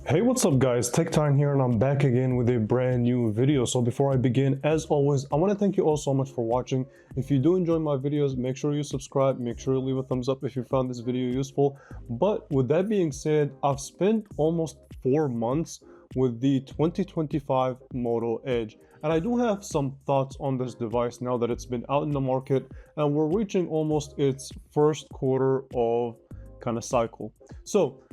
Hey, what's up guys? Tech Time here and I'm back again with a brand new video. So before I begin, as always, I want to thank you all so much for watching. If you do enjoy my videos, make sure you subscribe, make sure you leave a thumbs up if you found this video useful. But with that being said, I've spent almost 4 months with the 2025 Moto Edge. And I do have some thoughts on this device now that it's been out in the market and we're reaching almost its first quarter of kind of cycle. So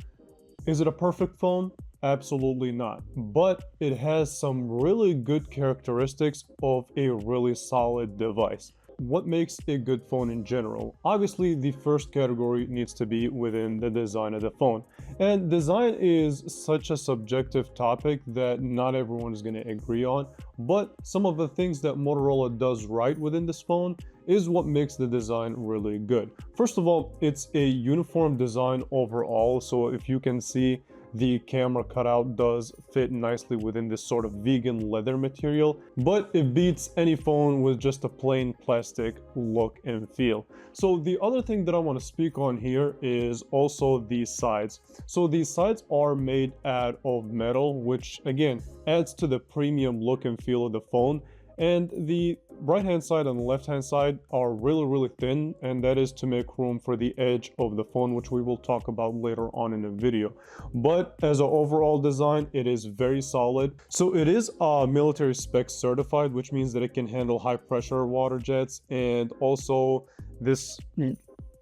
is it a perfect phone? Absolutely not. But it has some really good characteristics of a really solid device. What makes a good phone in general? Obviously, the first category needs to be within the design of the phone. And design is such a subjective topic that not everyone is going to agree on. But some of the things that Motorola does right within this phone is what makes the design really good. First of all, it's a uniform design overall. So if you can see, the camera cutout does fit nicely within this sort of vegan leather material, but it beats any phone with just a plain plastic look and feel. So the other thing that I want to speak on here is also these sides. So these sides are made out of metal, which again adds to the premium look and feel of the phone. And the right hand side and the left hand side are really thin, and that is to make room for the edge of the phone, which we will talk about later on in the video. But as an overall design, it is very solid. So it is military spec certified, which means that it can handle high pressure water jets, and also this,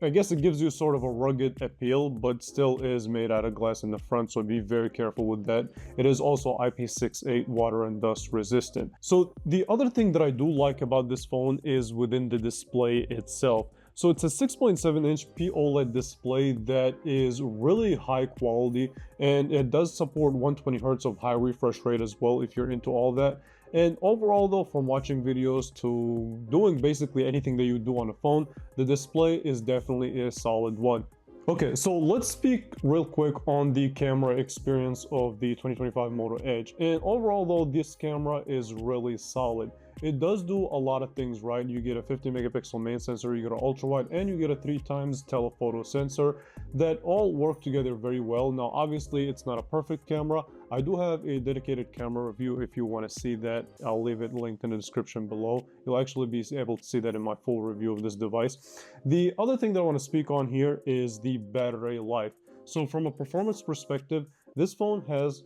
I guess it gives you sort of a rugged appeal, but still is made out of glass in the front, so be very careful with that. It is also IP68 water and dust resistant. So the other thing that I do like about this phone is within the display itself. So it's a 6.7-inch OLED display that is really high quality, and it does support 120 Hz of high refresh rate as well if you're into all that. And overall though, from watching videos to doing basically anything that you do on a phone, the display is definitely a solid one. Okay, so let's speak real quick on the camera experience of the 2025 Moto Edge. And overall though, this camera is really solid. It does do a lot of things right. You get a 50 megapixel main sensor, you get an ultra wide, and you get a 3x telephoto sensor that all work together very well. Now obviously it's not a perfect camera. I do have a dedicated camera review if you want to see that. I'll leave it linked in the description below. You'll actually be able to see that in my full review of this device. The other thing that I want to speak on here is the battery life. So from a performance perspective, this phone has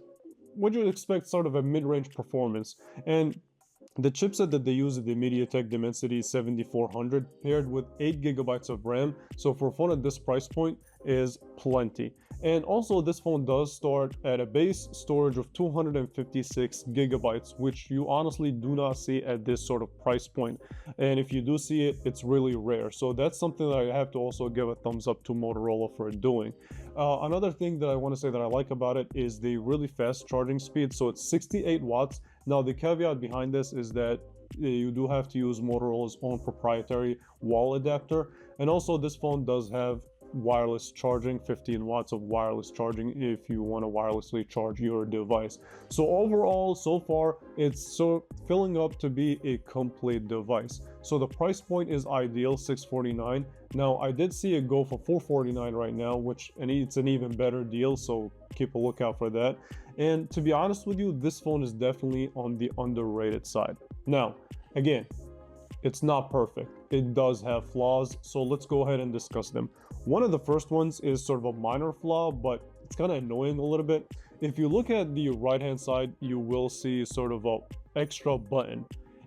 what you would expect, sort of a mid-range performance. And the chipset that they use is the MediaTek Dimensity 7400 paired with 8 gigabytes of RAM. So for a phone at this price point is plenty. And also this phone does start at a base storage of 256 gigabytes, which you honestly do not see at this sort of price point. And if you do see it, it's really rare. So that's something that I have to also give a thumbs up to Motorola for doing. Another thing that I want to say that I like about it is the really fast charging speed. So it's 68 watts. Now the caveat behind this is that you do have to use Motorola's own proprietary wall adapter. And also this phone does have wireless charging, 15 watts of wireless charging if you want to wirelessly charge your device. So overall, so far, it's filling up to be a complete device. So the price point is ideal, $649. Now I did see it go for $449 right now, which it's an even better deal, so keep a lookout for that. And to be honest with you, this phone is definitely on the underrated side. Now again, it's not perfect. It does have flaws, so let's go ahead and discuss them. One of the first ones is sort of a minor flaw, but it's kind of annoying a little bit. If you look at the right hand side, you will see sort of a extra button,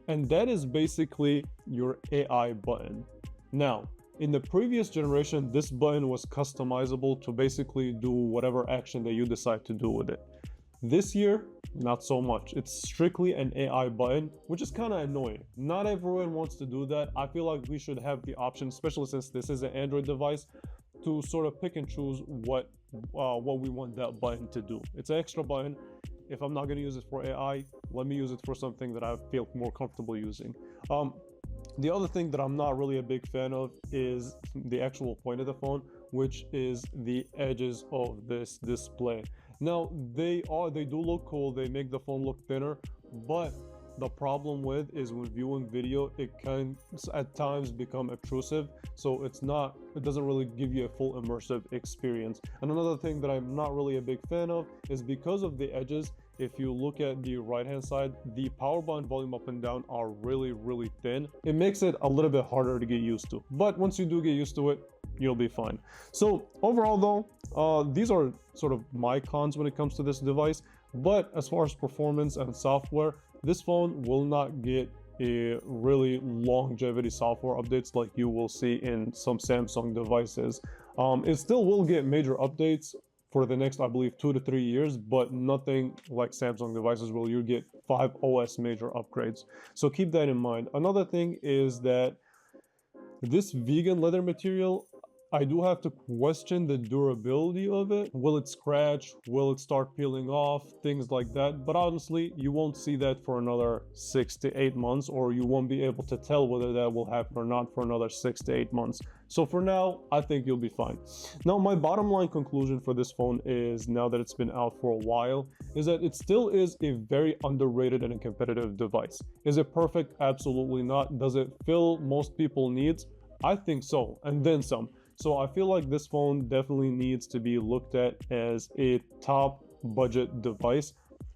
and that is basically your AI button. Now in the previous generation, this button was customizable to basically do whatever action that you decide to do with it. This year, not so much. It's strictly an AI button, which is kind of annoying. Not everyone wants to do that. I feel like we should have the option, especially since this is an Android device, to sort of pick and choose what we want that button to do. It's an extra button. If I'm not going to use it for AI, let me use it for something that I feel more comfortable using. The other thing that I'm not really a big fan of is the actual point of the phone, which is the edges of this display. Now they do look cool, they make the phone look thinner, but the problem with is when viewing video, it can at times become obtrusive, so it doesn't really give you a full immersive experience. And another thing that I'm not really a big fan of is because of the edges. If you look at the right hand side, the power button volume up and down are really thin. It makes it a little bit harder to get used to, but once you do get used to it, you'll be fine. So overall though, these are sort of my cons when it comes to this device. But as far as performance and software, this phone will not get a really longevity software updates like you will see in some Samsung devices. It still will get major updates for the next, I believe, 2 to 3 years, but nothing like Samsung devices where you get 5 OS major upgrades. So keep that in mind. Another thing is that this vegan leather material, I do have to question the durability of it. Will it scratch? Will it start peeling off? Things like that. But honestly, you won't see that for another 6 to 8 months, or you won't be able to tell whether that will happen or not for another 6 to 8 months. So for now, I think you'll be fine. Now, my bottom line conclusion for this phone is, now that it's been out for a while, is that it still is a very underrated and a competitive device. Is it perfect? Absolutely not. Does it fill most people's needs? I think so, and then some. So I feel like this phone definitely needs to be looked at as a top budget device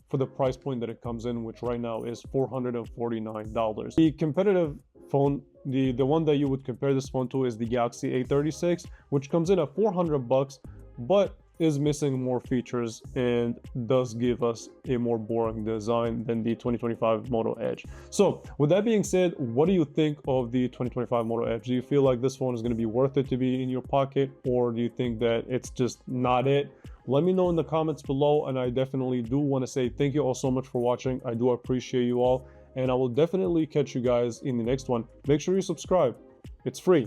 for the price point that it comes in, which right now is $449. The competitive phone, the one that you would compare this phone to, is the Galaxy A36, which comes in at $400, but is missing more features and does give us a more boring design than the 2025 Moto Edge. So with that being said, what do you think of the 2025 Moto Edge? Do you feel like this phone is going to be worth it to be in your pocket, or do you think that it's just not it? Let me know in the comments below, and I definitely do want to say thank you all so much for watching. I do appreciate you all, and I will definitely catch you guys in the next one. Make sure you subscribe. It's free.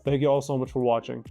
Thank you all so much for watching.